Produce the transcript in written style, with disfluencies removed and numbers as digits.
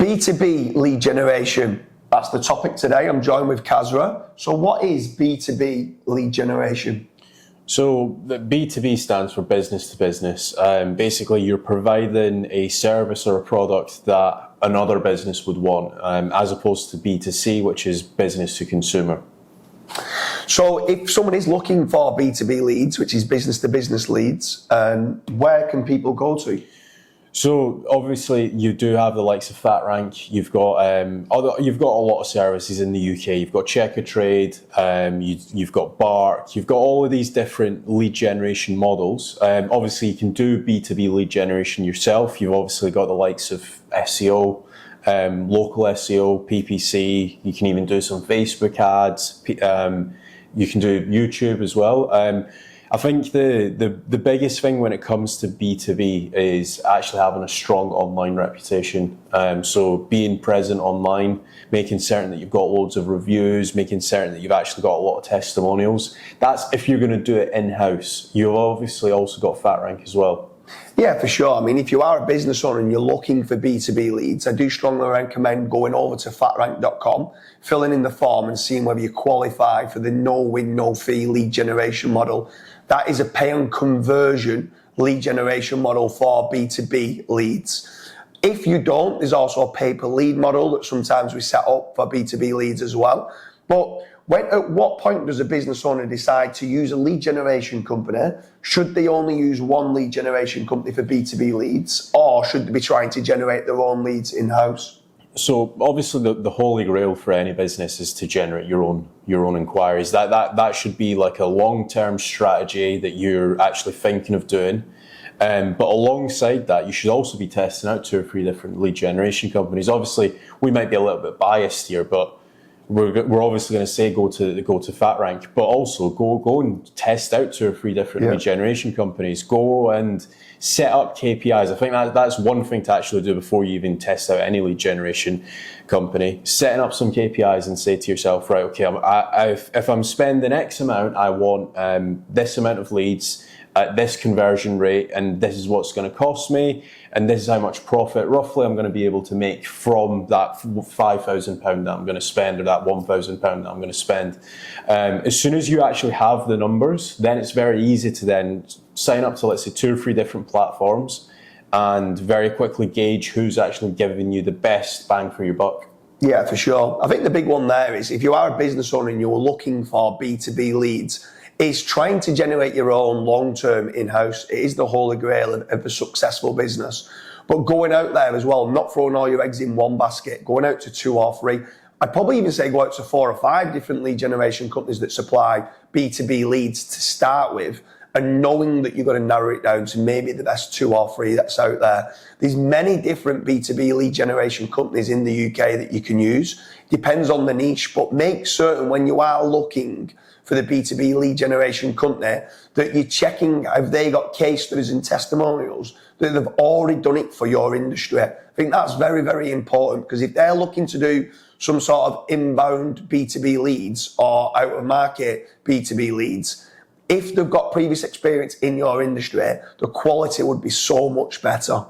B2B lead generation, that's the topic today. I'm joined with Kasra. So what is B2B lead generation? So the B2B stands for business to business. Basically, you're providing a service or a product that another business would want, as opposed to B2C, which is business to consumer. So if someone is looking for B2B leads, which is business to business leads, where can people go to? So obviously you do have the likes of FatRank. You've got a lot of services in the UK. You've got Checkatrade. You've got Bark. You've got all of these different lead generation models. Obviously you can do B2B lead generation yourself. You've obviously got the likes of SEO, local SEO, PPC. You can even do some Facebook ads. You can do YouTube as well. I think the biggest thing when it comes to B2B is actually having a strong online reputation. So being present online, making certain that you've got loads of reviews, making certain that you've actually got a lot of testimonials. That's if you're going to do it in-house. You've obviously also got FatRank as well. Yeah, for sure. I mean, if you are a business owner and you're looking for B2B leads, I do strongly recommend going over to fatrank.com, filling in the form and seeing whether you qualify for the no-win, no-fee lead generation model. That is a pay-on-conversion lead generation model for B2B leads. If you don't, there's also a pay-per-lead model that sometimes we set up for B2B leads as well. But at what point does a business owner decide to use a lead generation company? Should they only use one lead generation company for B2B leads, or should they be trying to generate their own leads in-house? So obviously the holy grail for any business is to generate your own inquiries. That should be like a long-term strategy that you're actually thinking of doing. But alongside that, you should also be testing out 2 or 3 different lead generation companies. Obviously, we might be a little bit biased here, but we're obviously going to say go to FatRank, but also go and test out 2 or 3 different lead generation companies. Go and set up KPIs. I think that's one thing to actually do before you even test out any lead generation company. Setting up some KPIs and say to yourself, right, okay, if I'm spending X amount, I want this amount of leads at this conversion rate, and this is what's going to cost me, and this is how much profit roughly I'm going to be able to make from that £5,000 that I'm going to spend, or that £1,000 that I'm going to spend. As soon as you actually have the numbers, then it's very easy to then sign up to, let's say, 2 or 3 different platforms and very quickly gauge who's actually giving you the best bang for your buck. Yeah, for sure. I think the big one there is if you are a business owner and you're looking for B2B leads, is trying to generate your own long-term in-house. It is the holy grail of a successful business. But going out there as well, not throwing all your eggs in one basket, going out to 2 or 3. I'd probably even say go out to 4 or 5 different lead generation companies that supply B2B leads to start with, and knowing that you've got to narrow it down to maybe the best 2 or 3 that's out there. There's many different B2B lead generation companies in the UK that you can use. Depends on the niche, but make certain when you are looking for the B2B lead generation company that you're checking have they got case studies and testimonials that they've already done it for your industry. I think that's very, very important, because if they're looking to do some sort of inbound B2B leads or out of market B2B leads, if they've got previous experience in your industry, the quality would be so much better.